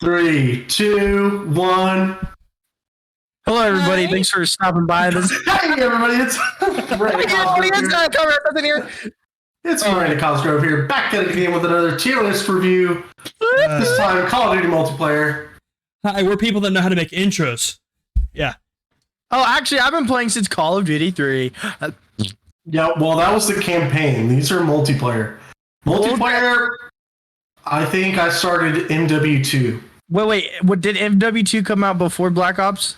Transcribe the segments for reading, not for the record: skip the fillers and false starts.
Three, two, one. Hello, everybody. Hi. Thanks for stopping by. This Hey, everybody! It's It's Miranda Cosgrove here, back at it again with another tier list review. This time, Call of Duty multiplayer. Hi, we're people that know how to make intros. Yeah. Oh, actually, I've been playing since Call of Duty 3. Yeah, well, that was the campaign. These are multiplayer. Multiplayer. I think I started MW2. Wait. What did MW2 come out before Black Ops?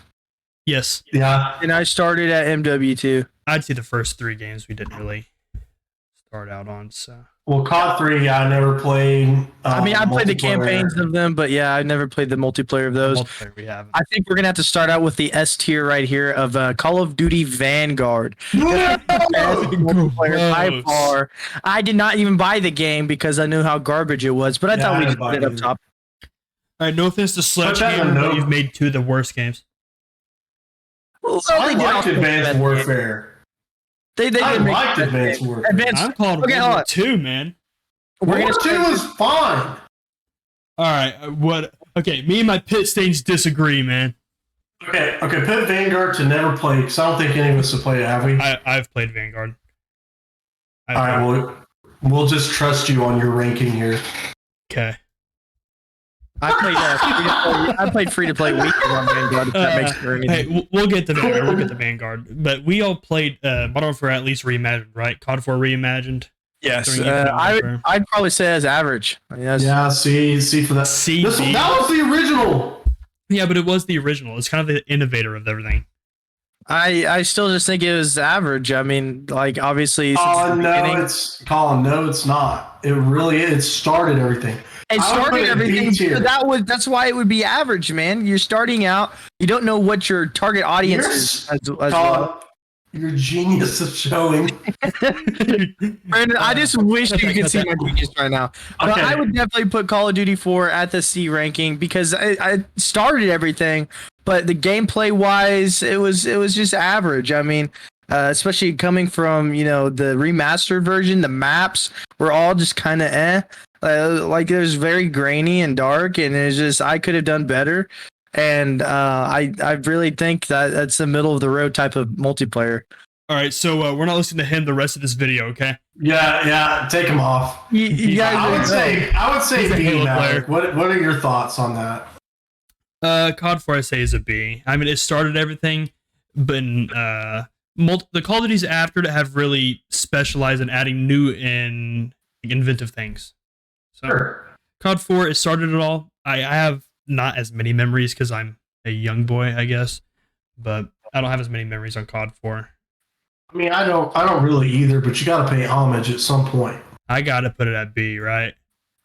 Yes. Yeah. And I started at MW2. I'd say the first 3 games we didn't really start out on. So. Well, COD 3, I never played. I played the campaigns of them, but yeah, I never played the multiplayer of those. Multiplayer we haven't. I think we're gonna have to start out with the S tier right here of Call of Duty Vanguard. Multiplayer by far. I did not even buy the game because I knew how garbage it was, but I thought we just put it up top. All right, no offense to Sledgehammer, but you've made 2 of the worst games. Well, I liked Advanced Warfare. They I liked Advanced Warfare. I'm calling Okay, hold on. 2, man. World War 2 was fine. All right, what? Okay, me and my pit stains disagree, man. Okay. Put Vanguard to never play because I don't think any of us have played it, have we? I've played Vanguard. All right, well, we'll just trust you on your ranking here. Okay. I played free to play weekend on Vanguard. If that makes it anything. Hey, we'll get to Vanguard. We'll get to Vanguard. But we all played Modern Warfare at least reimagined, right? COD 4 reimagined. Yes, I'd probably say as average. Yes. Yeah, see for that. That was the original. Yeah, but it was the original. It's kind of the innovator of everything. I still just think it was average. I mean, like obviously. Colin, no, it's not. It really is. It started everything. It started everything. So that's why it would be average, man. You're starting out. You don't know what your target audience is. Well. Your genius of showing. Brandon, I just wish you could see my genius right now. But Okay. I would definitely put Call of Duty 4 at the C ranking because I started everything, but the gameplay wise, it was just average. I mean, especially coming from the remastered version, the maps were all just kind of like it was very grainy and dark, and it's just I could have done better. And I really think that that's the middle of the road type of multiplayer. All right, so we're not listening to him the rest of this video, okay? Yeah, take him off. You guys I would say B, Malik. What are your thoughts on that? COD 4 I say is a B. I mean, it started everything, but the Call of Duties after it have really specialized in adding new and inventive things. So, Sure. COD 4, it started it all. I have not as many memories because I'm a young boy, I guess, but I don't have as many memories on COD 4. I mean, I don't really either, but you got to pay homage at some point. I gotta put it at B, right?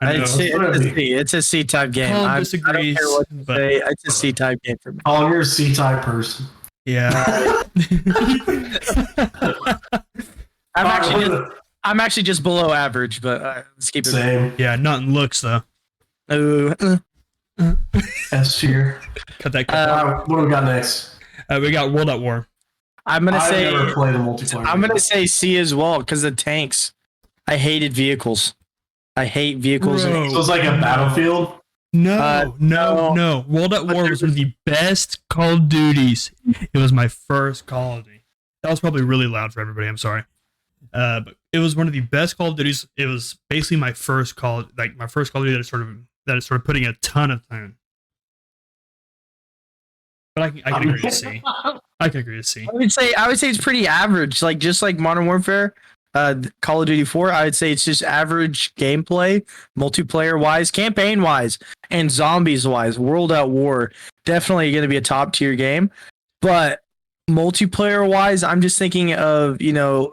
It's a C type game. I don't care what you say. It's a C type game for me. Oh, you're a C type person. Yeah. I'm actually just below average, but let's keep it. Same. Yeah, not in looks though. S tier. Cut that. What do we got next? We got World at War. I'm gonna say never played the multiplayer. I'm gonna say C as well because the tanks. I hated vehicles. I hate vehicles. Bro. So it's like a Battlefield. No. World at War was one of the best Call of Duties. It was my first Call of Duty. That was probably really loud for everybody. I'm sorry. But it was one of the best Call of Duties. It was basically my first Call of Duty that started putting a ton of time. But I can agree to C. I can agree to C. I would say it's pretty average. Like just like Modern Warfare, Call of Duty 4, I would say it's just average gameplay, multiplayer wise, campaign wise, and zombies wise. World at War definitely going to be a top tier game, but multiplayer wise, I'm just thinking of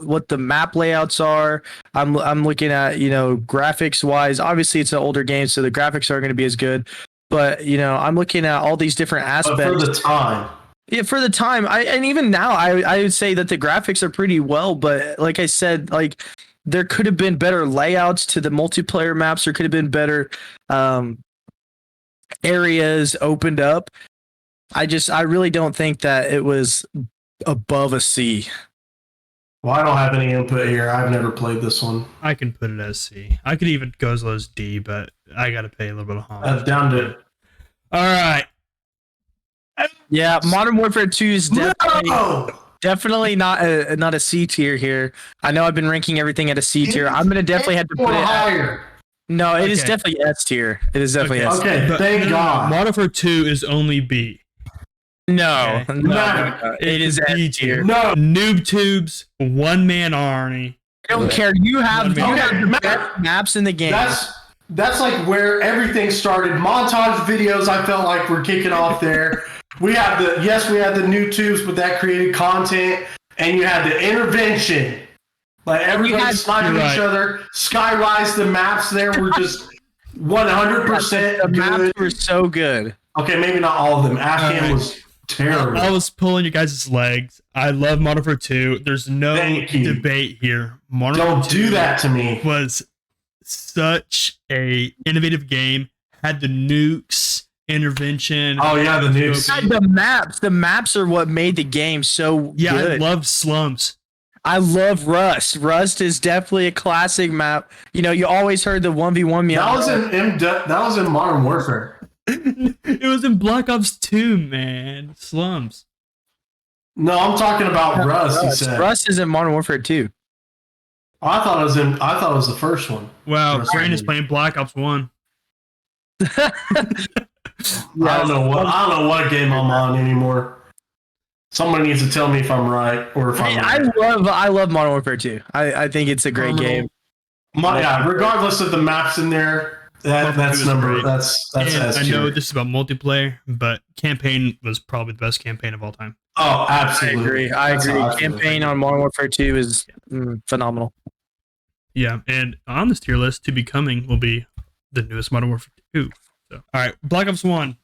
what the map layouts are. I'm looking at graphics wise. Obviously, it's an older game, so the graphics aren't going to be as good. But I'm looking at all these different aspects. But for the time. Yeah, for the time, and even now, I would say that the graphics are pretty well. But like I said, like there could have been better layouts to the multiplayer maps. There could have been better areas opened up. I really don't think that it was above a C. Well, I don't have any input here. I've never played this one. I can put it as C. I could even go as low as D, but I got to pay a little bit of homage. Down to All right. Yeah, Modern Warfare 2 is definitely No! definitely not a C tier here. I know I've been ranking everything at a C tier. I'm gonna definitely have to put Or it. higher. No, it is Okay. definitely S tier. It is definitely S. Okay, But thank God. Modern Warfare 2 is only B. No, Okay. no, it is It's B S tier. No. Noob tubes, one man army. I don't care. You have Okay, the best maps in the game. That's like where everything started. Montage videos, I felt like were kicking off there. We had the new tubes, but that created content, and you had the intervention. Like everybody sniping each other. Skyrise, the maps there were just 100% The maps good. were so good. Okay, maybe not all of them. Afghan Alright. was terrible. I was pulling your guys' legs. I love Modern Warfare 2. There's no Thank you. debate here. Modern Don't Warfare 2 do that to me. was such a innovative game. Had the nukes, intervention. Oh yeah, the nukes. The maps are what made the game so Yeah, good. I love slums. I love Rust. Rust is definitely a classic map. You know, you always heard the 1v1 me. That was in Modern Warfare. It was in Black Ops 2, man. Slums. No, I'm talking about Rust. He said. Rust is in Modern Warfare 2. I thought it was the first one. Wow, Rust Brandon's is- playing Black Ops 1. I don't know what game I'm on anymore. Somebody needs to tell me if I'm right or if I'm right. I love Modern Warfare 2. I think it's a great game. Yeah, regardless of the maps in there, that's number great. that's And S I know tier. this is about multiplayer, but campaign was probably the best campaign of all time. Oh, absolutely. I That's agree. how I feel. Campaign on Modern Warfare 2 is phenomenal. Yeah, and on this tier list, to be coming will be the newest Modern Warfare 2. So, all right, Black Ops 1.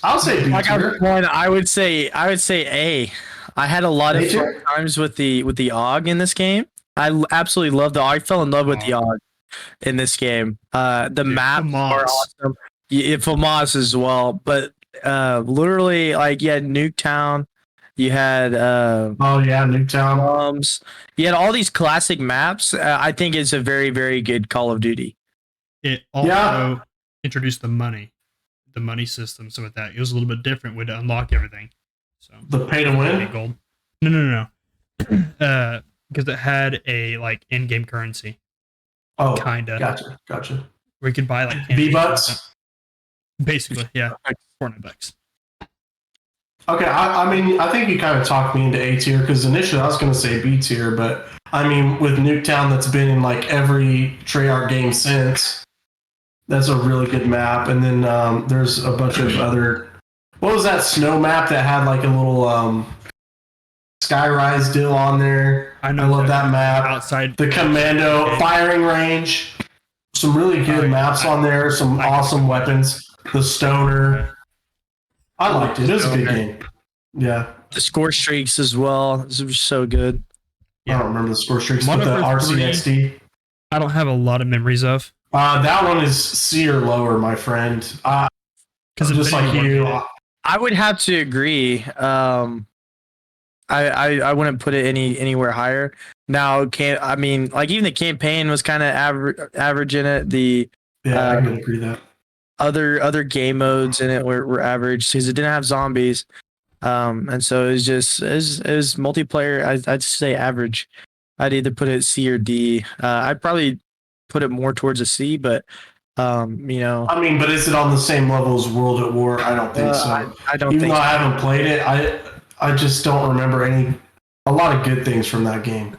I'll say B Like tier. I would say A. I had a lot of A tier? fun times with the AUG in this game. Absolutely loved the AUG. I fell in love with the AUG in this game. The maps are awesome. Yeah, FAMAS as well, but literally, like, you had Nuketown, you had Oh yeah, Nuketown. Slums, you had all these classic maps. I think it's a very, very good Call of Duty. It also introduced the money system. So with that, it was a little bit different way to unlock everything. So The pay to win. gold. No. Because it had a like in-game currency, Oh, kinda. Gotcha. where you could buy like V-Bucks. basically, yeah, like $400. Okay, I mean, I think you kind of talked me into A tier because initially I was going to say B tier, but I mean, with Nuketown that's been in like every Treyarch game since, that's a really good map. And then there's a bunch of other. What was that snow map that had like a little Skyrise deal on there? I love that map. Outside The Commando firing range. Some really good maps on there. Some awesome weapons. The Stoner. I liked it. It was a good game. Yeah. The score streaks as well. It was so good. I don't remember the score streaks, but Modern the Warfare 3, RCXD. I don't have a lot of memories of. That one is C or lower, my friend. Because Just like you. I would have to agree. I wouldn't put it anywhere higher. Now, I mean, like, even the campaign was kind of average in it. The Yeah, I can agree that. other game modes in it were average because it didn't have zombies. And so it was multiplayer. I'd say average. I'd either put it C or D. I'd probably put it more towards a C, but you know. I mean, but is it on the same level as World at War? I don't think so. I don't Even think though so. I haven't played it, I just don't remember a lot of good things from that game.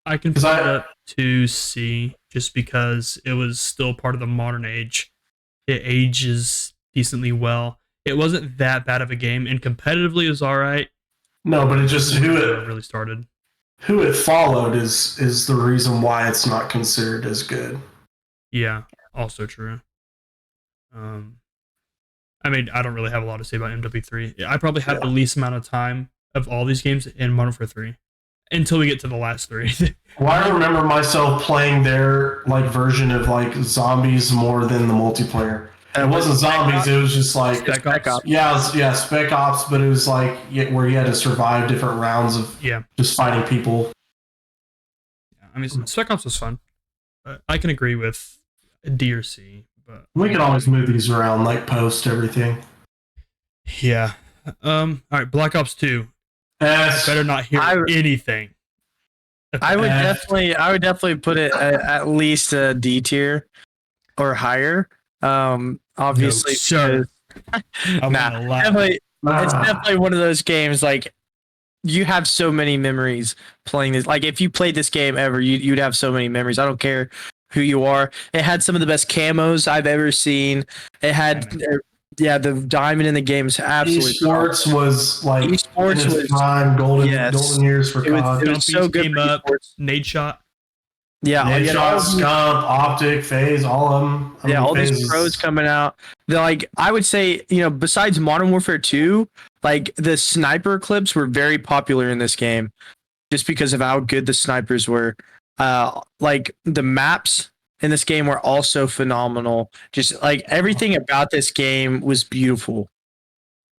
I can put it up to C just because it was still part of the modern age. It ages decently well. It wasn't that bad of a game, and competitively it was all right. No, but it just who it really started. Who it followed is the reason why it's not considered as good. Yeah, also true. I mean, I don't really have a lot to say about MW3. I probably have the least amount of time of all these games in Modern Warfare 3 until we get to the last three. Well, I remember myself playing their like version of like zombies more than the multiplayer. It wasn't zombies; it was just like Spec Ops. Yeah, Spec Ops, but it was like where you had to survive different rounds of just fighting people. I mean, Spec Ops was fun. I can agree with D or C, But We can always move these around, like post everything. yeah. All right, Black Ops 2. S. Better not hear anything. I would definitely put it at least a D tier or higher. Obviously, No, sir. I'm gonna lie. it's definitely one of those games like you have so many memories playing this. Like if you played this game ever, you'd have so many memories. I don't care who you are. It had some of the best camos I've ever seen. It had the diamond in the game is absolutely Esports awesome. was like Esports in its prime, golden years for CoD. It was so good. Came up, Nade shot. Yeah, Nade shot, Scump, Optic, Phase, all of them. All these pros coming out. They're like, I would say, besides Modern Warfare 2, like the sniper clips were very popular in this game, just because of how good the snipers were. Like the maps in this game were also phenomenal. Just like everything about this game was beautiful.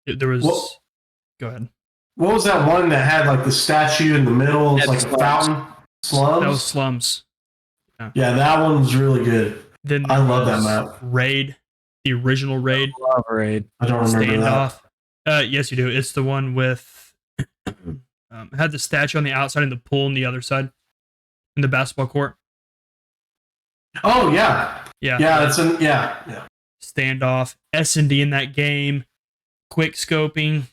There was. Go ahead. What was that one that had like the statue in the middle? It's like a fountain. Slums. That was Slums. Yeah, that one was really good. Then I love that map. Raid, the original Raid. I love Raid. I don't remember that. Yes, you do. It's the one with had the statue on the outside and the pool on the other side in the basketball court. Oh yeah, yeah. It's yeah. Standoff, S&D in that game, quick scoping,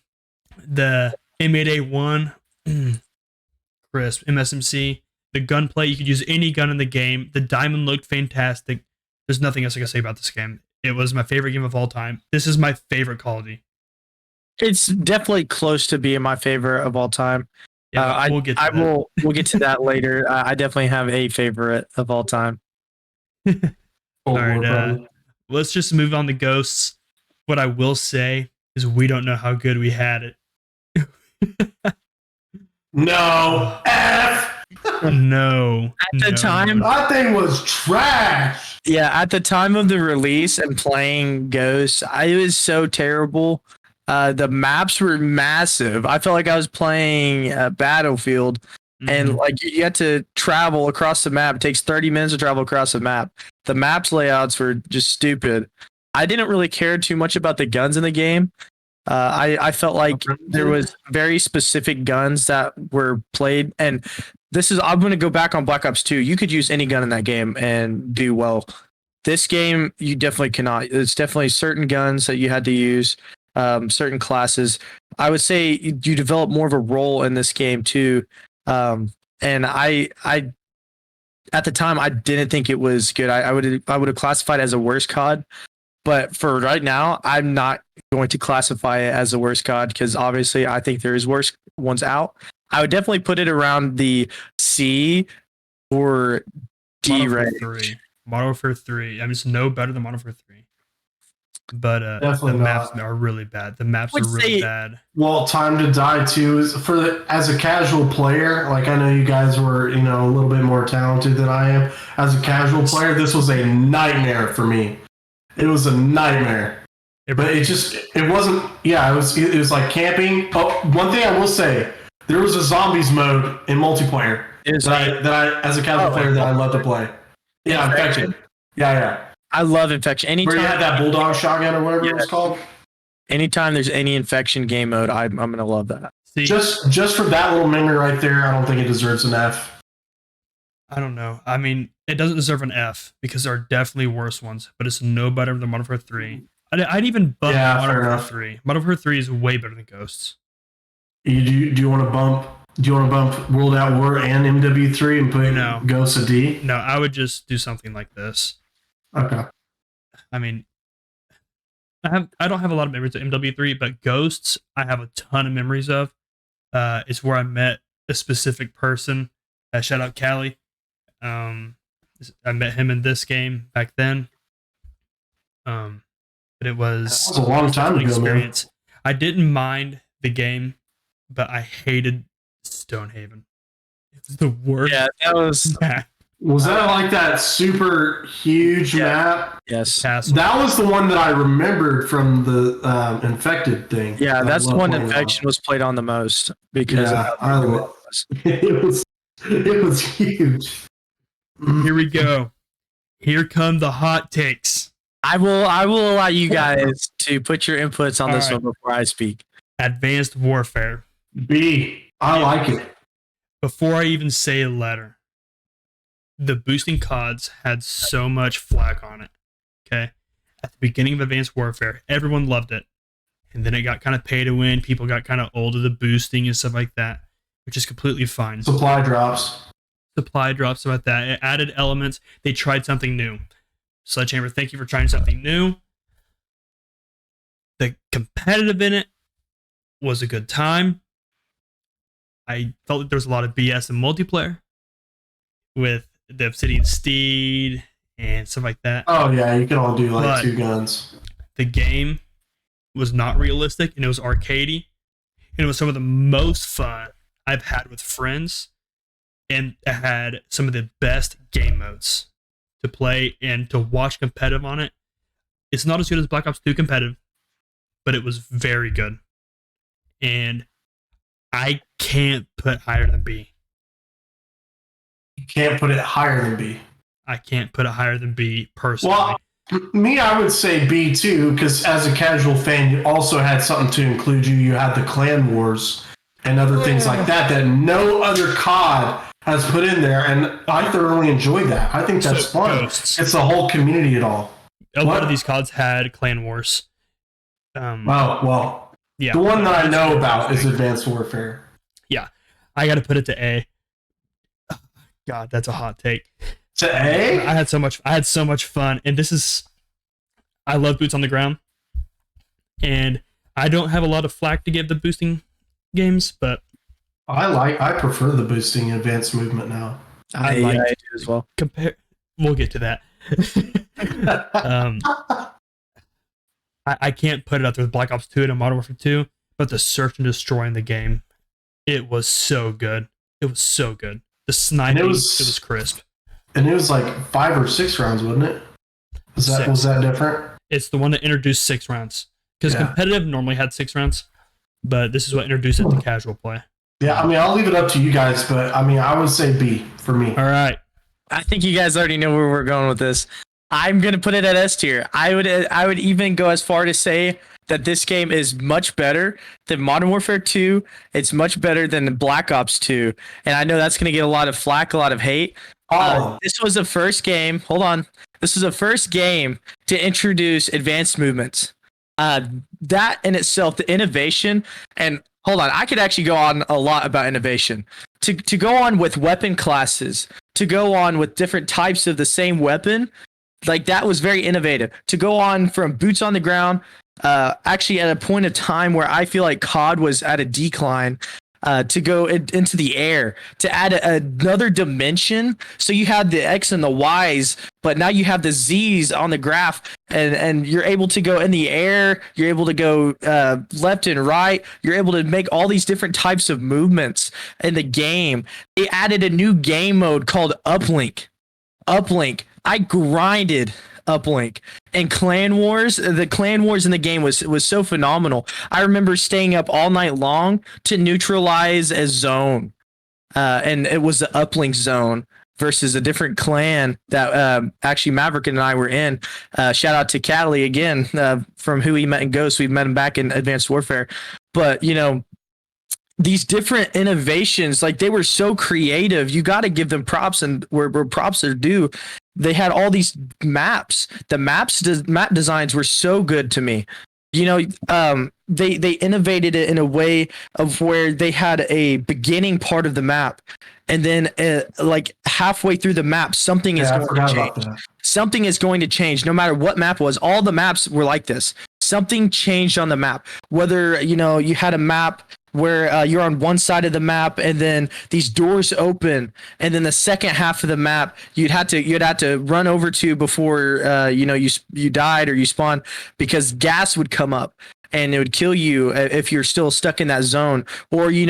the M8A1, crisp, MSMC. The gunplay, you could use any gun in the game. The diamond looked fantastic. There's nothing else I can say about this game. It was my favorite game of all time. This is my favorite Call of Duty. It's definitely close to being my favorite of all time. Yeah, we'll get to that. We'll get to that later. I definitely have a favorite of all time. All right, let's just move on to Ghosts. What I will say is we don't know how good we had it. No. F. No. At the time, that thing was trash. Yeah, at the time of the release and playing Ghosts, it was so terrible. The maps were massive. I felt like I was playing Battlefield, and like you had to travel across the map. It takes 30 minutes to travel across the map. The maps layouts were just stupid. I didn't really care too much about the guns in the game. I felt like there was very specific guns that were played, and I'm going to go back on Black Ops 2. You could use any gun in that game and do well. This game, you definitely cannot. It's definitely certain guns that you had to use, certain classes. I would say you develop more of a role in this game too. And I at the time I didn't think it was good. I would have classified it as a worst COD. But for right now, I'm not going to classify it as a worst COD because obviously I think there is worse ones out. I would definitely put it around the C or D range. Modern Warfare 3. I mean, it's no better than Modern Warfare 3. But the maps are really bad. The maps are really bad. Well, Time to Die too is as a casual player. Like I know you guys were, a little bit more talented than I am. As a casual player, this was a nightmare for me. It was a nightmare. But it wasn't. Yeah, it was like camping. Oh, one thing I will say, there was a zombies mode in multiplayer that I as a casual player that I love to play. Yeah, Infection. Yeah. I love Infection. Anytime where you had that bulldog shotgun or whatever it was called. Anytime there's any Infection game mode, I'm gonna love that. See, just for that little memory right there, I don't think it deserves an F. I don't know. I mean, it doesn't deserve an F because there are definitely worse ones, but it's no better than Modern Warfare 3. I'd even bump Modern Warfare 3. Modern Warfare 3 is way better than Ghosts. Do you want to bump? Do you want to bump World at War and MW3 and put Ghosts a D? No, I would just do something like this. Okay. I mean, I don't have a lot of memories of MW3, but Ghosts I have a ton of memories of. It's where I met a specific person. Shout out Callie. I met him in this game back then. But it was a long time ago, experience. Man. I didn't mind the game, but I hated Stonehaven. It's the worst. Yeah, that was. Was that like that super huge map? Yes. That was the one that I remembered from the Infected thing. Yeah, that's the one Infection was played on the most because it was huge. Here we go. Here come the hot takes. I will allow you guys to put your inputs on All this right. one before I speak. Advanced Warfare. B. I like it. Before I even say a letter, the boosting CODs had so much flack on it. Okay. At the beginning of Advanced Warfare, everyone loved it. And then it got kind of pay to win. People got kind of old of the boosting and stuff like that, which is completely fine. Supply drops. Supply drops about that. It added elements. They tried something new. Sledgehammer, thank you for trying something new. The competitive in it was a good time. I felt like there was a lot of BS in multiplayer with the Obsidian Steed and stuff like that. Oh yeah, you can all do like But 2 guns. the game was not realistic and it was arcadey. And it was some of the most fun I've had with friends. And it had some of the best game modes to play and to watch competitive on it. It's not as good as Black Ops 2 competitive, but it was very good. And I can't put higher than B. You can't put it higher than B. I can't put it higher than B personally. Well, me, I would say B too, because as a casual fan, you also had something to include you. You had the clan wars and other things like that no other COD has put in there, and I thoroughly enjoyed that. I think that's So, fun. Ghosts. It's the whole community at all. A lot What? of these CODs had clan wars. Well, Yeah, the one that I know about is interesting. Advanced Warfare. I got to put it to A. God, that's a hot take. To A? I had so much fun, and I love boots on the ground, and I don't have a lot of flack to give the boosting games, but I prefer the boosting advanced movement now. I I liked- do as well. we'll get to that. I can't put it up there with Black Ops 2 and Modern Warfare 2, but the search and destroy in the game, it was so good. It was so good. The sniping, it was crisp. And it was like 5 or 6 rounds, wasn't it? Was Six. that different? It's the one that introduced 6 rounds. Because Yeah. competitive normally had 6 rounds, but this is what introduced it to casual play. Yeah, I mean, I'll leave it up to you guys, but I mean, I would say B for me. All right. I think you guys already know where we're going with this. I'm gonna put it at S tier. I would even go as far to say that this game is much better than Modern Warfare 2. It's much better than Black Ops 2, and I know that's gonna get a lot of flack, a lot of hate. This was the first game. Hold on. This was the first game to introduce advanced movements. That in itself, the innovation, and hold on, I could actually go on a lot about innovation. To go on with weapon classes, to go on with different types of the same weapon, like that was very innovative. To go on from boots on the ground, actually at a point of time where I feel like COD was at a decline, to go into the air, to add another dimension. So you had the X and the Y's, but now you have the Z's on the graph, and you're able to go in the air. You're able to go left and right. You're able to make all these different types of movements in the game. They added a new game mode called Uplink. I grinded Uplink and Clan Wars. The Clan Wars in the game was so phenomenal. I remember staying up all night long to neutralize a zone, and it was the Uplink zone versus a different clan that actually Maverick and I were in. Shout out to Cadley again, from who we met in Ghost. We met him back in Advanced Warfare, but these different innovations, like they were so creative. You got to give them props, and where props are due. They had all these maps. The map designs were so good to me. They innovated it in a way of where they had a beginning part of the map, and then like halfway through the map, something is I going to forgot change. about that. Something is going to change, no matter what map it was. All the maps were like this. Something changed on the map. Whether you had a map where you're on one side of the map and then these doors open, and then the second half of the map you'd have to run over to before you died or you spawned, because gas would come up and it would kill you if you're still stuck in that zone. Or you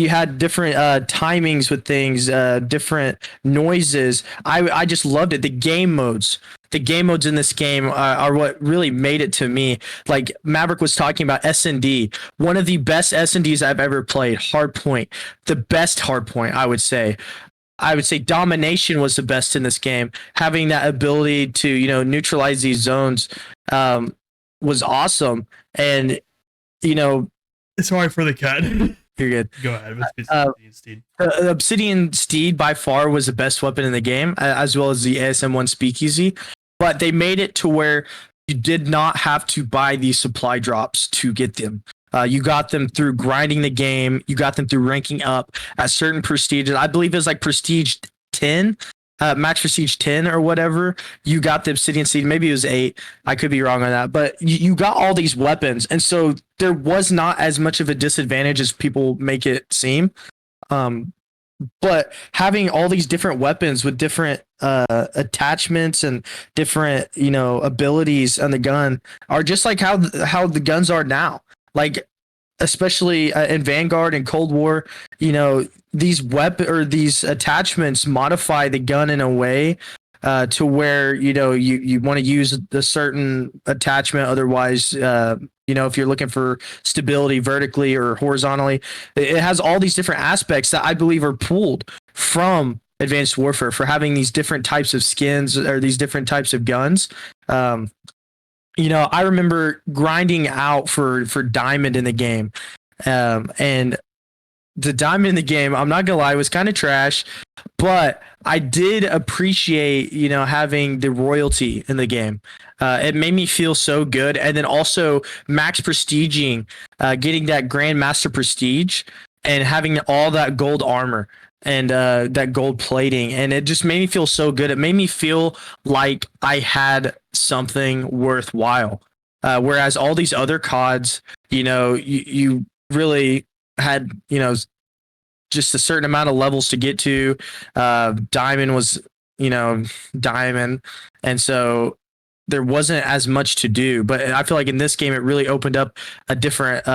had different timings with things, different noises. I just loved it. The game modes in this game are what really made it to me. Like Maverick was talking about S&D, one of the best S&Ds I've ever played. Hardpoint, the best Hardpoint, I would say. I would say domination was the best in this game. Having that ability to, neutralize these zones was awesome. And, Sorry for the cut. you're good. Go ahead. Steed. Obsidian Steed by far was the best weapon in the game, as well as the ASM1 Speakeasy. But they made it to where you did not have to buy these supply drops to get them. You got them through grinding the game. You got them through ranking up at certain prestiges. I believe it was like prestige 10, max prestige 10 or whatever. You got the obsidian seed. Maybe it was 8. I could be wrong on that. But you got all these weapons. And so there was not as much of a disadvantage as people make it seem. But having all these different weapons with different attachments and different, abilities on the gun are just like how the guns are now. Like, especially in Vanguard and Cold War, these these attachments modify the gun in a way to where you want to use a certain attachment. Otherwise, if you're looking for stability vertically or horizontally, it has all these different aspects that I believe are pulled from Advanced Warfare for having these different types of skins or these different types of guns. I remember grinding out for diamond in the game. And the diamond in the game, I'm not gonna lie, was kind of trash, but I did appreciate, having the royalty in the game. It made me feel so good. And then also max prestiging, getting that Grandmaster prestige and having all that gold armor and that gold plating, and it just made me feel so good. It made me feel like I had something worthwhile, whereas all these other CODs, you really had just a certain amount of levels to get to. Diamond was diamond, and so there wasn't as much to do. But I feel like in this game it really opened up a different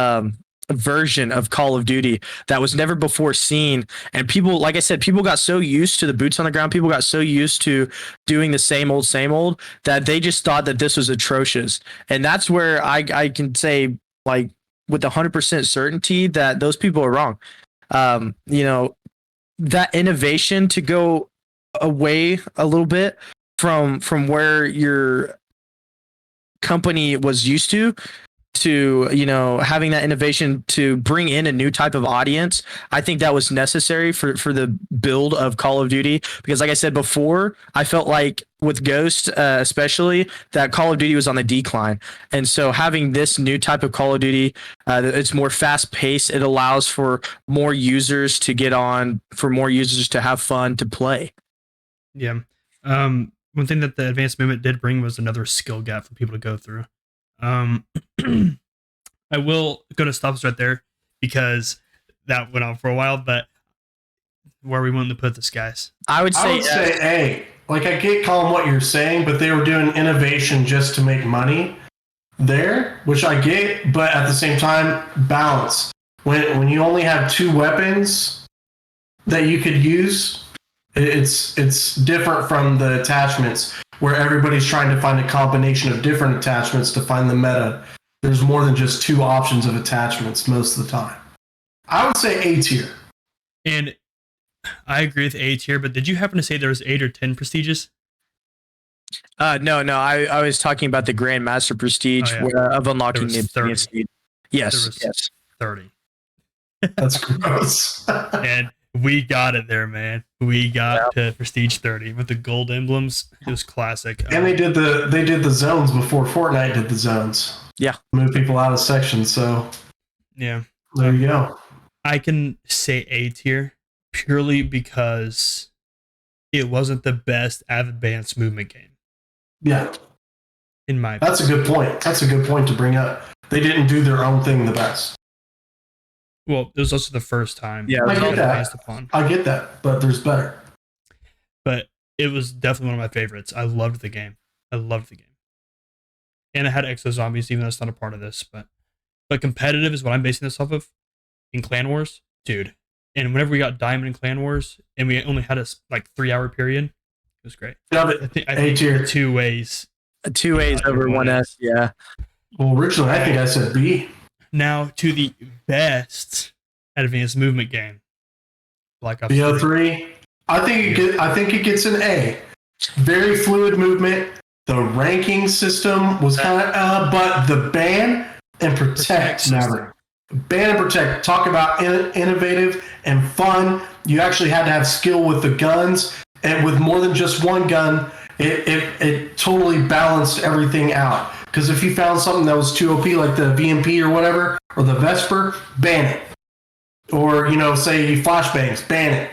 version of Call of Duty that was never before seen. And people, like I said, people got so used to the boots on the ground, people got so used to doing the same old that they just thought that this was atrocious. And that's where I can say, like, with 100% certainty that those people are wrong. That innovation to go away a little bit from where your company was used to having that innovation to bring in a new type of audience. I think that was necessary for the build of Call of Duty, because like I said before, I felt like with Ghost, especially, that Call of Duty was on the decline. And so having this new type of Call of Duty, it's more fast paced. It allows for more users to get on, for more users to have fun to play. Yeah. One thing that the advanced movement did bring was another skill gap for people to go through. I will go to stops right there because that went on for a while, but where are we wanting to put this, guys? I would say A. Like, I get, Colin, what you're saying, but they were doing innovation just to make money there, which I get, but at the same time, balance. When you only have 2 weapons that you could use, it's different from the attachments where everybody's trying to find a combination of different attachments to find the meta. There's more than just 2 options of attachments most of the time. I would say A tier. And I agree with A tier, but did you happen to say there was 8 or 10 prestiges? No. I was talking about the Grandmaster prestige of unlocking the obsidian seed. Yes. 30. That's gross. And we got it there, man. We got to prestige 30 with the gold emblems. It was classic. And they did the zones before Fortnite did the zones. Yeah. Move people out of sections, so yeah. There you go. I can say A tier purely because it wasn't the best advanced movement game. Yeah. In my opinion. That's a good point. That's a good point to bring up. They didn't do their own thing the best. Well, it was also the first time. Yeah, I get that. I get that, but there's better. But it was definitely one of my favorites. I loved the game. And it had exo zombies, even though it's not a part of this. But competitive is what I'm basing this off of. In Clan Wars, dude. And whenever we got Diamond in Clan Wars, and we only had a 3-hour period, it was great. Love it. I think 2 ways. 2 A's over 1S, yeah. Well, originally, I think I said B. Now to the best advanced movement game. Black Ops 3. I think it gets an A. Very fluid movement. The ranking system was kind of, but the ban and protect matter. Ban and protect. Talk about innovative and fun. You actually had to have skill with the guns, and with more than just one gun, it totally balanced everything out. Because if you found something that was too OP, like the VMP or whatever, or the Vesper, ban it. Or, say flashbangs, ban it.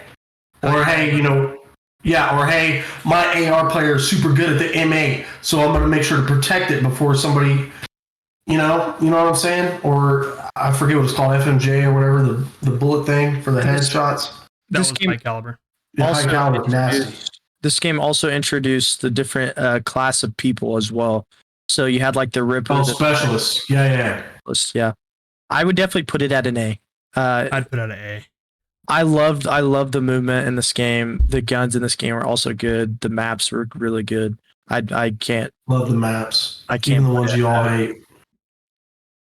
Or, hey, or hey, my AR player is super good at the M8, so I'm going to make sure to protect it before somebody, you know what I'm saying? Or I forget what it's called, FMJ or whatever, the bullet thing for the headshots. That was high caliber. Yeah, high caliber, nasty. This game also introduced the different class of people as well. So you had like the Ripper. Oh, specialists. Yeah. Yeah. I would definitely put it at an A. I'd put it at an A. I loved the movement in this game. The guns in this game were also good. The maps were really good. I can't love the maps. I can't. Even the ones you all hate.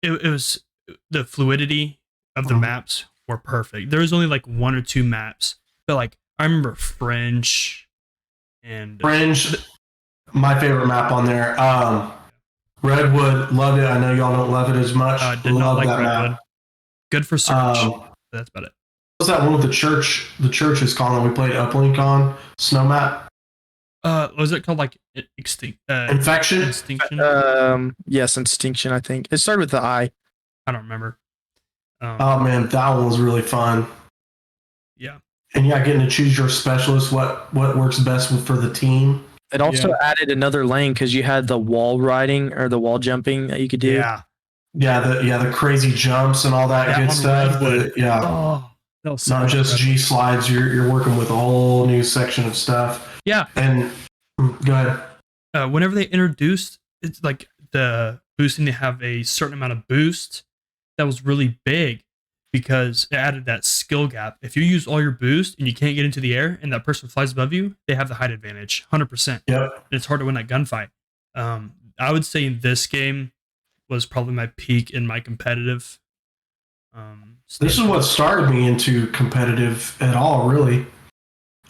It was the fluidity of the maps were perfect. There was only like one or two maps, but like I remember Fringe. My favorite map on there. Redwood, loved it. I know y'all don't love it as much. Did not like that Redwood. map. Good for search. That's about it. What was that one with the church? The church is calling. We played Uplink on snow map. Was it called like Infection? Extinction? Yes, Extinction. I think it started with the I. I don't remember. Oh man, that one was really fun. Yeah. And getting to choose your specialist, what works best for the team. It also added another lane because you had the wall riding or the wall jumping that you could do. The crazy jumps and all that good stuff. That was so not just G slides. You're working with a whole new section of stuff. Yeah. And go ahead. Whenever they introduced, it's like the boosting to have a certain amount of boost, that was really big because it added that skill gap. If you use all your boost and you can't get into the air and that person flies above you, they have the height advantage, 100%. Yep. And it's hard to win that gunfight. I would say this game was probably my peak in my competitive. This is what started me into competitive at all, really.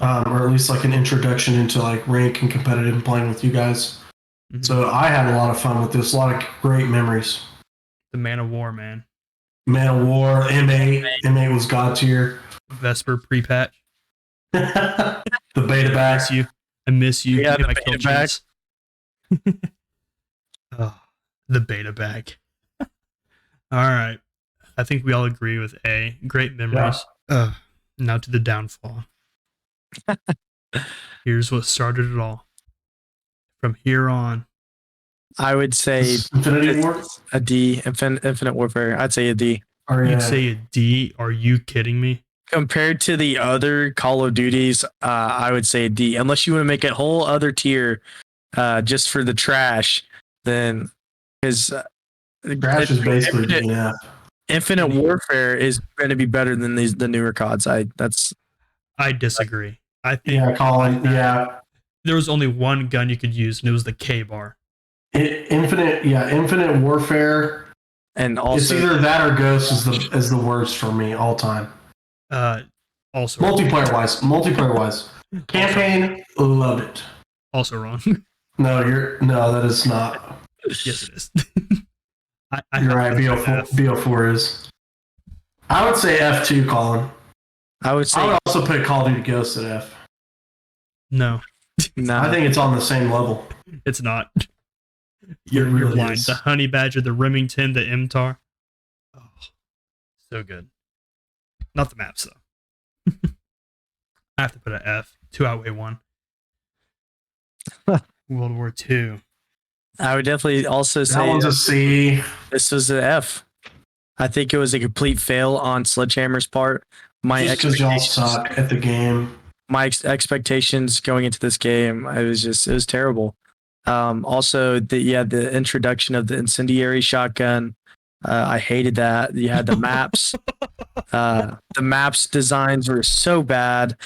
Or at least like an introduction into like rank and competitive and playing with you guys. Mm-hmm. So I had a lot of fun with this. A lot of great memories. The Man of War, man. Man of War, M8 was god tier. Vesper pre-patch. The beta back. I miss you. Yeah, the beta back. The beta bag. All right. I think we all agree with A. Great memories. Yeah. Now to the downfall. Here's what started it all. From here on. I would say Infinity War? A D. Infinite Warfare. I'd say a D. You'd say a D? Are you kidding me? Compared to the other Call of Duties, I would say a D. Unless you want to make a whole other tier just for the trash, then because trash is basically Infinite Warfare is going to be better than the newer CODs. I disagree. I think Colin. There was only one gun you could use, and it was the K bar. Infinite Warfare, and also it's either that or Ghost is the worst for me all time. Also multiplayer wise, campaign loved it. Also wrong. No, that is not. Yes, it is. You're right. BO4 is. I would say F2, Colin. I would also put Call of Duty Ghosts at F. No. I think it's on the same level. It's not. You're blind. Is. The Honey Badger, the Remington, the MTAR. Oh, so good. Not the maps, though. I have to put an F. 2 outweigh 1. World War II. I would definitely also say that one's a C. This was an F. I think it was a complete fail on Sledgehammer's part. Just because y'all suck at the game. My expectations going into this game, it was terrible. Also, the introduction of the incendiary shotgun, I hated that. You had the maps. The maps designs were so bad.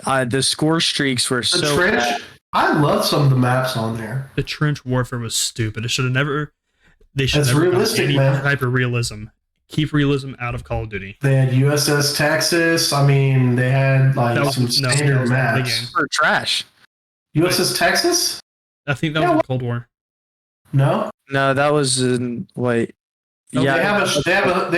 The score streaks were so bad. I love some of the maps on there. The trench warfare was stupid. It should have never. They should That's never realistic, any man. type of realism Keep realism out of Call of Duty. They had USS Texas. I mean, they had like some standard maps. For trash. USS Texas? I think that was in Cold War. No. No, that was in wait. No, Yeah, they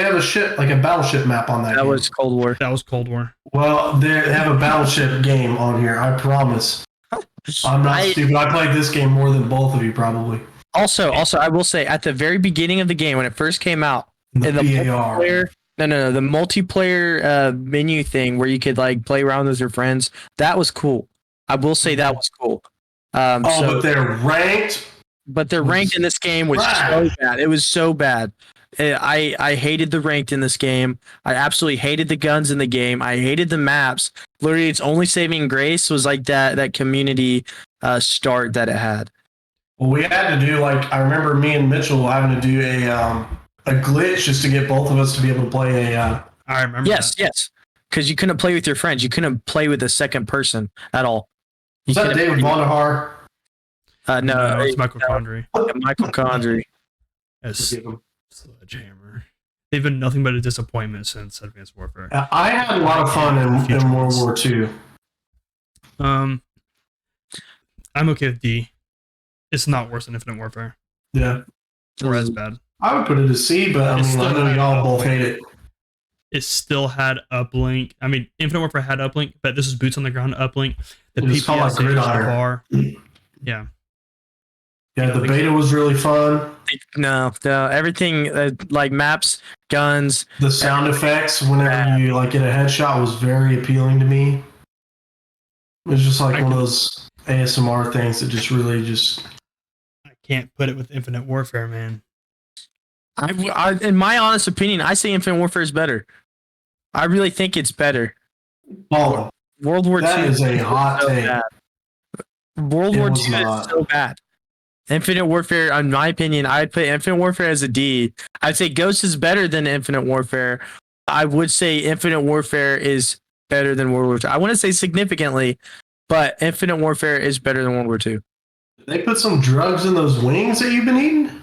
have a ship like a battleship map on that. That game. was Cold War. That was Cold War. Well, they have a battleship game on here. I promise. I'm not stupid. I played this game more than both of you probably. Also, I will say at the very beginning of the game when it first came out, The in the BAR. multiplayer, no, the multiplayer menu thing where you could like play around with your friends, that was cool. I will say that was cool. But they're ranked. But their ranked in this game was so bad. It was so bad. I hated the ranked in this game. I absolutely hated the guns in the game. I hated the maps. Literally, its only saving grace was like that community start that it had. Well, we had to do like I remember me and Mitchell having to do a glitch just to get both of us to be able to play a. I remember. Yes, because you couldn't play with your friends. You couldn't play with a second person at all. Is that David Vonderhaar? No, it's Michael Condrey. Michael Condrey. Yes. Sledgehammer. They've been nothing but a disappointment since Advanced Warfare. I had a lot of fun in World War II. I'm okay with D. It's not worse than Infinite Warfare. Yeah. Or as bad. I would put it as C, but I mean, I know y'all both hate it. It still had uplink. I mean, Infinite Warfare had uplink, but this is boots on the ground uplink. The PPS like bar. Yeah. Yeah, the beta was really fun. No, everything like maps, guns. The sound effects whenever you like get a headshot was very appealing to me. It was just like one of those ASMR things that just really just. I can't put it with Infinite Warfare, man. In my honest opinion, I say Infinite Warfare is better. I really think it's better. Oh, World War II. That is a hot take. Bad. World War II is so bad. Infinite Warfare, in my opinion, I'd put Infinite Warfare as a D. I'd say Ghost is better than Infinite Warfare. I would say Infinite Warfare is better than World War II. I wouldn't say significantly, but Infinite Warfare is better than World War II. They put some drugs in those wings that you've been eating?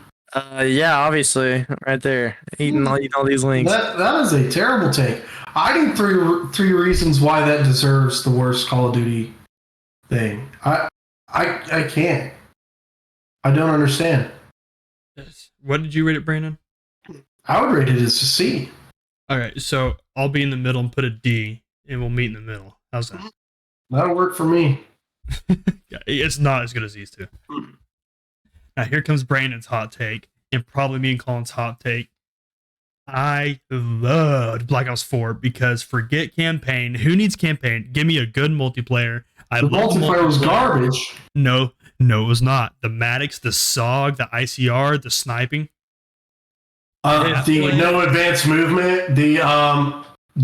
Yeah, obviously, right there, eating all these wings. That is a terrible take. I need three reasons why that deserves the worst Call of Duty thing. I can't. I don't understand. What did you rate it, Brandon? I would rate it as a C. Okay, so I'll be in the middle and put a D, and we'll meet in the middle. How's that? That'll work for me. It's not as good as these two. Now here comes Brandon's hot take, and probably me and Colin's hot take. I loved Black Ops 4 because forget campaign. Who needs campaign? Give me a good multiplayer. The multiplayer was garbage. No, it was not. The Maddox, the SOG, the ICR, the sniping. The no advanced movement, the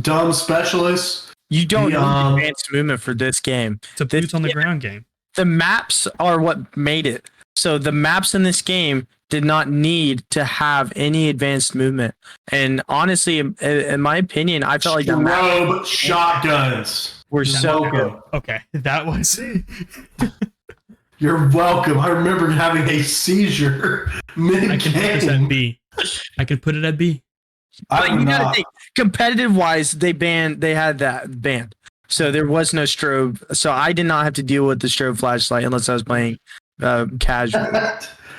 dumb specialists. You don't need advanced movement for this game. It's a boots on the ground game. The maps are what made it. So the maps in this game did not need to have any advanced movement. And honestly, in my opinion, I felt like the robe shotguns were so good. Okay, that was. You're welcome. I remember having a seizure mid-game. I can put this at B. I can put it at B. You gotta think, competitive wise, they had that banned. So there was no strobe. So I did not have to deal with the strobe flashlight unless I was playing casual.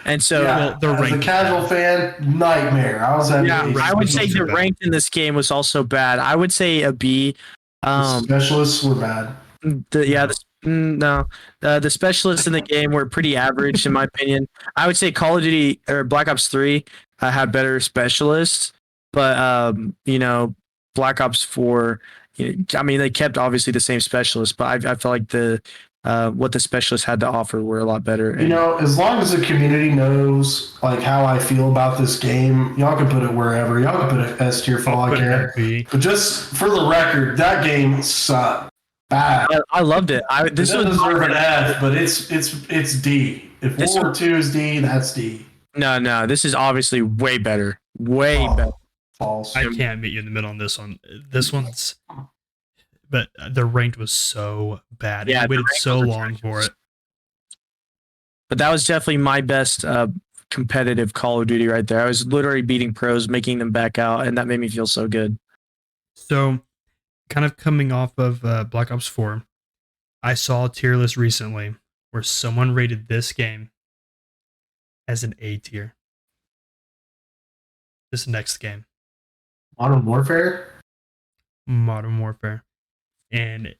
And so as a casual fan, nightmare. I would say the ranked in this game was also bad. I would say a B. The specialists were bad. The specialists in the game were pretty average in my opinion. I would say Call of Duty or Black Ops 3 had better specialists, but Black Ops 4. I mean, they kept obviously the same specialists, but I felt like the what the specialists had to offer were a lot better. As long as the community knows like how I feel about this game, y'all can put it wherever. Y'all can put it S tier for all I care. But just for the record, that game sucked. Bad. I loved it. This doesn't deserve an F, but it's D. If World War II is D, that's D. No, this is obviously way better. Way better. False. I can't meet you in the middle on this one. This one's, but the ranked was so bad. Yeah, I waited so long for it. But that was definitely my best competitive Call of Duty right there. I was literally beating pros, making them back out, and that made me feel so good. So, kind of coming off of Black Ops 4, I saw a tier list recently where someone rated this game as an A tier. This next game, Modern Warfare. Modern Warfare. And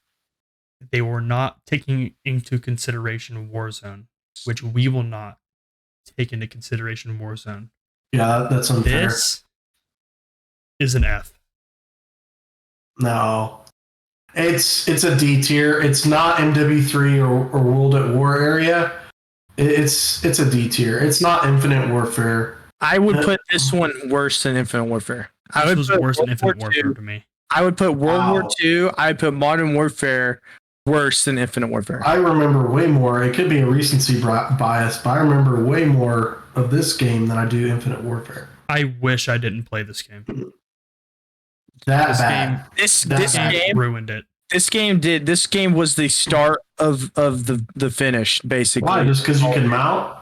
they were not taking into consideration Warzone, which we will not take into consideration Warzone. Yeah, that's unfair. This is an F. No. It's a D tier. It's not MW3 or World at War area. It's a D tier. It's not Infinite Warfare. I would put this one worse than Infinite Warfare. This was worse than World Infinite War Warfare II. to me. I would put World War Wow. II. I'd put Modern Warfare worse than Infinite Warfare. I remember way more. It could be a recency bias, but I remember way more of this game than I do Infinite Warfare. I wish I didn't play this game. That This bad. This That bad. game Ruined it. This game was the start of the finish, basically. Why? Just because you can mount?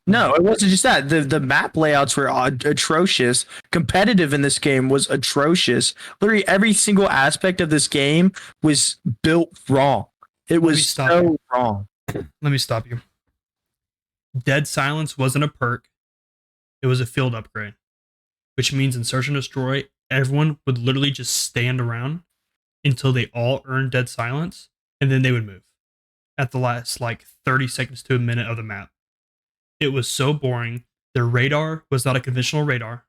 No, it wasn't just that. The map layouts were atrocious. Competitive in this game was atrocious. Literally every single aspect of this game was built wrong. It me was stop so you. wrong. Let me stop you. Dead Silence wasn't a perk. It was a field upgrade, which means in Search and Destroy, everyone would literally just stand around until they all earned Dead Silence, and then they would move at the last 30 seconds to a minute of the map. It was so boring. Their radar was not a conventional radar.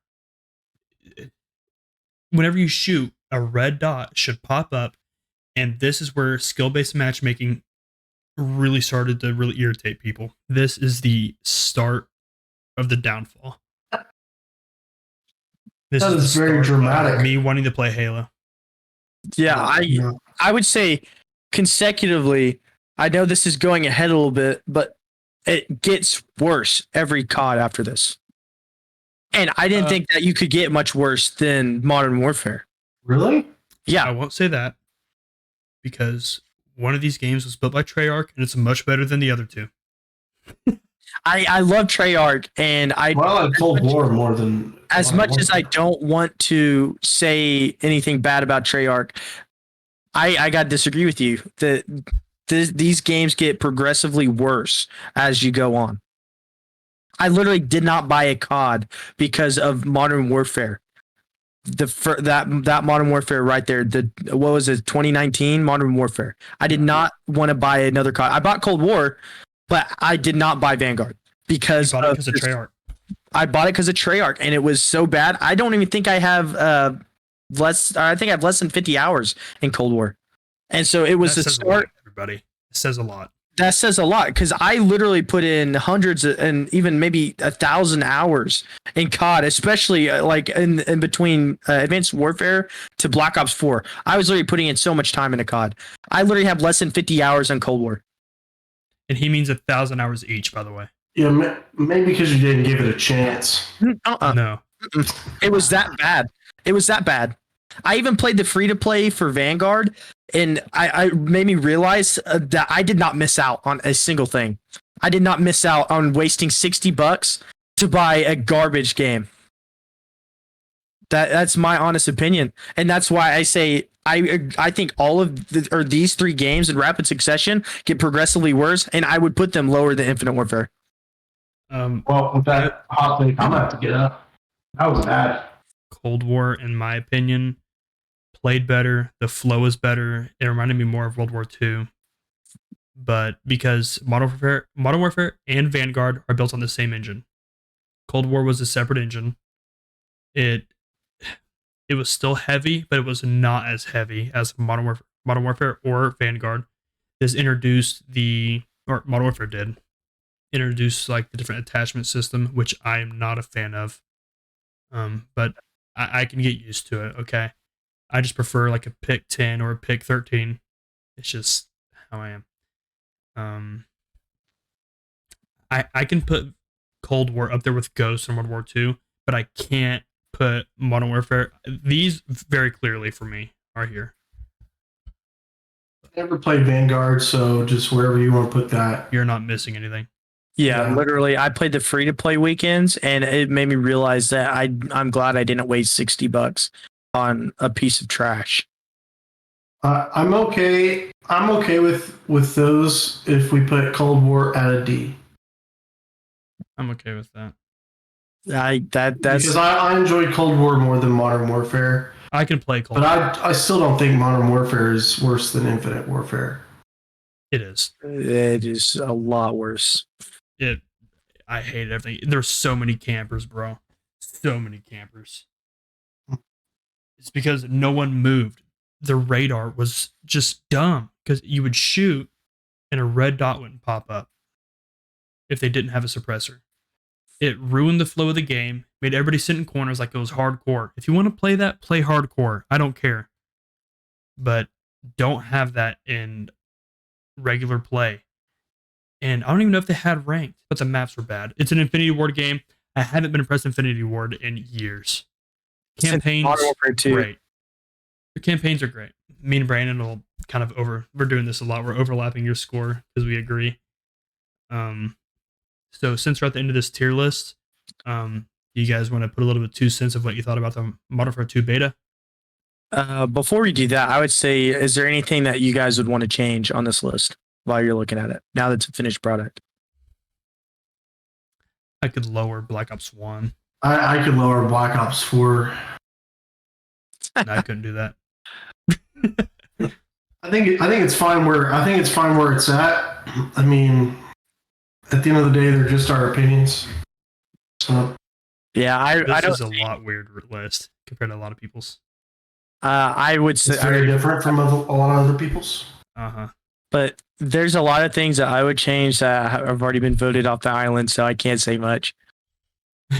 Whenever you shoot, a red dot should pop up, and this is where skill-based matchmaking really started to really irritate people. This is the start of the downfall. This That is the very start of dramatic. me wanting to play Halo. Yeah, No. I would say consecutively. I know this is going ahead a little bit, but it gets worse every COD after this. And I didn't think that you could get much worse than Modern Warfare. Really? Yeah, I won't say that because one of these games was built by Treyarch and it's much better than the other two. I love Treyarch, and I Well, I like Cold War more than as much as I don't want to say anything bad about Treyarch, I got to disagree with you. These games get progressively worse as you go on. I literally did not buy a COD because of Modern Warfare. That Modern Warfare right there. What was it? 2019 Modern Warfare. I did not want to buy another COD. I bought Cold War, but I did not buy Vanguard because Bought it because of Treyarch. I bought it because of Treyarch, and it was so bad. I don't even think I have less. I think I have less than 50 hours in Cold War, and so it was That the says a start. lot, everybody. It says a lot. That says a lot because I literally put in hundreds and even maybe 1,000 hours in COD, especially in between Advanced Warfare to Black Ops 4. I was literally putting in so much time into COD. I literally have less than 50 hours on Cold War. And he means 1,000 hours each, by the way. Yeah, maybe because you didn't give it a chance. No. It was that bad. It was that bad. I even played the free to play for Vanguard, and I made me realize that I did not miss out on a single thing. I did not miss out on wasting $60 to buy a garbage game. That's my honest opinion, and that's why I say I think all of these three games in rapid succession get progressively worse, and I would put them lower than Infinite Warfare. Well, with that hot take, I'm gonna have to get up. That was bad. Cold War, in my opinion, played better. The flow is better. It reminded me more of World War II. But because Modern Warfare and Vanguard are built on the same engine. Cold War was a separate engine. It was still heavy, but it was not as heavy as Modern Warfare or Vanguard. Modern Warfare did introduce the different attachment system, which I am not a fan of. But I can get used to it. Okay, I just prefer a pick 10 or a pick 13. It's just how I am. I can put Cold War up there with Ghost and World War II, but I can't put Modern Warfare. These very clearly for me are here. Never played Vanguard, so just wherever you want to put that. You're not missing anything. Yeah, Yeah. literally, I played the free to play weekends, and it made me realize that I'm glad I didn't waste $60 on a piece of trash. I'm okay. I'm okay with those if we put Cold War at a D. I'm okay with that. Because I enjoyed Cold War more than Modern Warfare. I can play Cold But War. I still don't think Modern Warfare is worse than Infinite Warfare. It is. it is a lot worse. I hate everything. There's so many campers, bro. So many campers. It's because no one moved. The radar was just dumb because you would shoot and a red dot wouldn't pop up if they didn't have a suppressor. It ruined the flow of the game, made everybody sit in corners like it was hardcore. If you want to play that, play hardcore. I don't care. But don't have that in regular play. And I don't even know if they had ranked, but the maps were bad. It's an Infinity Ward game. I haven't been impressed with Infinity Ward in years. Campaigns, Modern Warfare 2. great. The campaigns are great. Me and Brandon will kind of we're doing this a lot. We're overlapping your score because we agree. So since we're at the end of this tier list, you guys want to put a little bit 2 cents of what you thought about the Modern Warfare 2 beta? Before we do that, I would say, is there anything that you guys would want to change on this list while you're looking at it now that it's a finished product? I could lower Black Ops 1. I could lower Black Ops 4. No, I couldn't do that. I think it's fine where it's at. I mean, at the end of the day, they're just our opinions. So Yeah, This is a lot weirder list compared to a lot of people's. I would say it's very different from a lot of other people's. But there's a lot of things that I would change that have already been voted off the island, so I can't say much.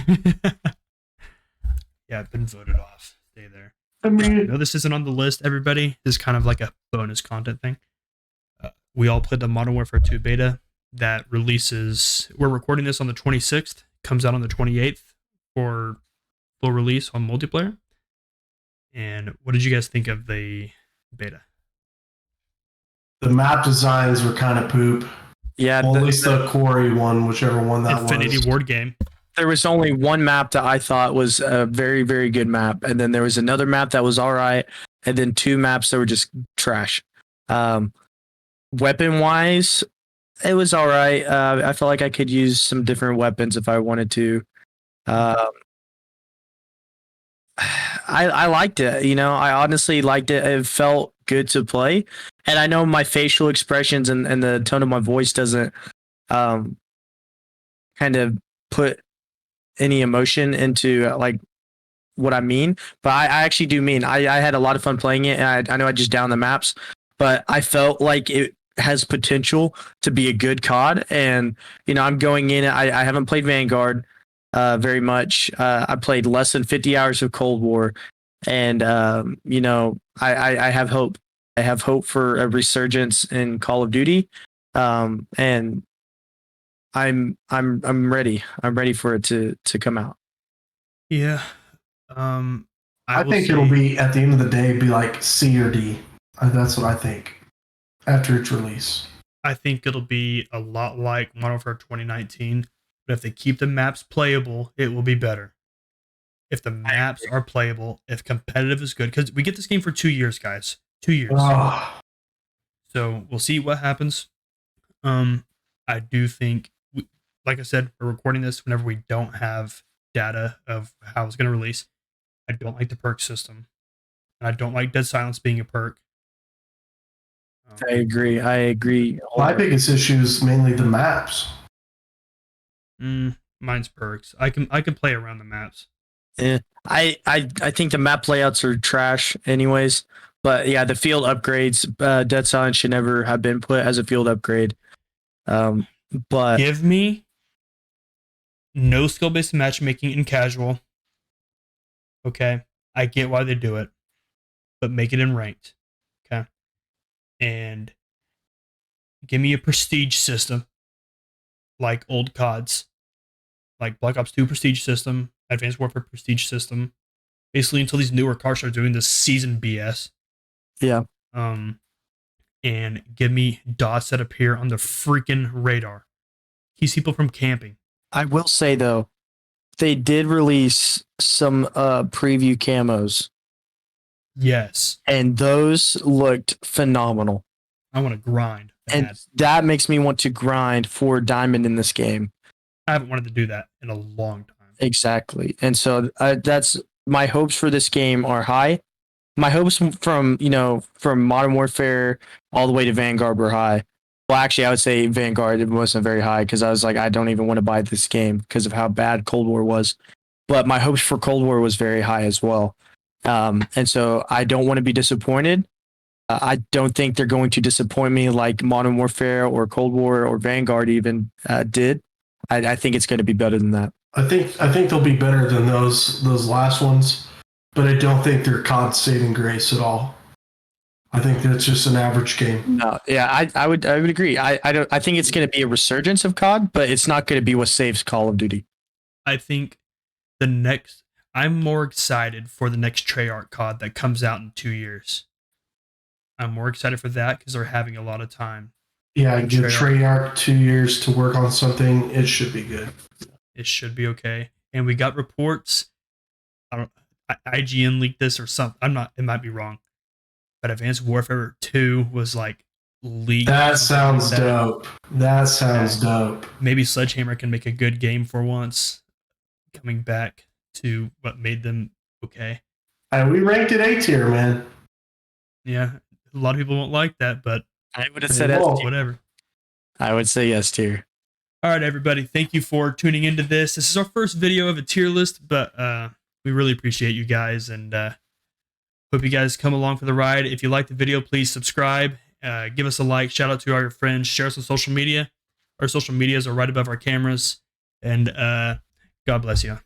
Yeah, I've been voted off. Stay there. I mean, No, this isn't on the list, everybody. This is kind of like a bonus content thing. We all played the Modern Warfare 2 beta that releases. We're recording this on the 26th. Comes out on the 28th for full release on multiplayer. And what did you guys think of the beta? the map designs were kind of poop. Yeah, Well, at least the Quarry one, whichever one that Infinity was. Ward game. there was only one map that I thought was a very, very good map, and then there was another map that was all right, and then 2 maps that were just trash. Weapon wise, it was all right. I felt like I could use some different weapons if I wanted to. I liked it. You know, I honestly liked it. It felt good to play, and I know my facial expressions and the tone of my voice doesn't kind of put any emotion into like what I mean, but I actually do mean I had a lot of fun playing it, and I know I just downed the maps, but I felt like it has potential to be a good COD. And you know, I'm going in. I haven't played Vanguard very much. I played less than 50 hours of Cold War, and you know, I have hope. I have hope for a resurgence in Call of Duty, and I'm ready. I'm ready for it to come out. Yeah. I think it'll be, at the end of the day, be like C or D. That's what I think after its release. I think it'll be a lot like Modern Warfare 2019, but if they keep the maps playable, it will be better. If the maps are playable, if competitive is good, because we get this game for 2 years, guys. 2 years. Oh, So we'll see what happens. I do think, like I said, we're recording this whenever we don't have data of how it's going to release. I don't like the perk system. And I don't like Dead Silence being a perk. I agree. my biggest issue is mainly the maps. Mine's perks. I can play around the maps. Yeah, I think the map layouts are trash, anyways. But yeah, the field upgrades, Dead Silence should never have been put as a field upgrade. But Give me no skill-based matchmaking in casual. Okay, I get why they do it, but make it in ranked. Okay, and give me a prestige system like old CODs, like Black Ops 2 prestige system, Advanced Warfare prestige system. Basically, until these newer cars start doing this season BS. yeah, And give me dots that appear on the freaking radar. Keeps people from camping. I will say though, they did release some preview camos, Yes. and those looked phenomenal. I want to grind. And Bad. that makes me want to grind for diamond in this game. I haven't wanted to do that in a long time. Exactly. And so that's my hopes for this game are high. My hopes from Modern Warfare all the way to Vanguard were high. Well, actually, I would say Vanguard it wasn't very high because I was like, I don't even want to buy this game because of how bad Cold War was. But my hopes for Cold War was very high as well. And so I don't want to be disappointed. I don't think they're going to disappoint me like Modern Warfare or Cold War or Vanguard even did. I think it's going to be better than that. I think they'll be better than those last ones, but I don't think they're COD saving grace at all. I think that's just an average game. No, yeah, I would agree. I think it's going to be a resurgence of COD, but it's not going to be what saves Call of Duty. I think I'm more excited for the next Treyarch COD that comes out in 2 years. I'm more excited for that because they're having a lot of time. Yeah, give Treyarch 2 years to work on something. It should be good. It should be okay. And we got reports. IGN leaked this or something. It might be wrong. But Advanced Warfare 2 was like leaked. That sounds dope. That sounds dope. Maybe Sledgehammer can make a good game for once, coming back to what made them okay. We ranked it A tier, man. Yeah, a lot of people won't like that, but I would have said S tier. Whatever. I would say yes tier. All right, everybody. Thank you for tuning into this. This is our first video of a tier list, but we really appreciate you guys and hope you guys come along for the ride. If you like the video, please subscribe, give us a like, shout out to all your friends, share us on social media. Our social medias are right above our cameras, and God bless you.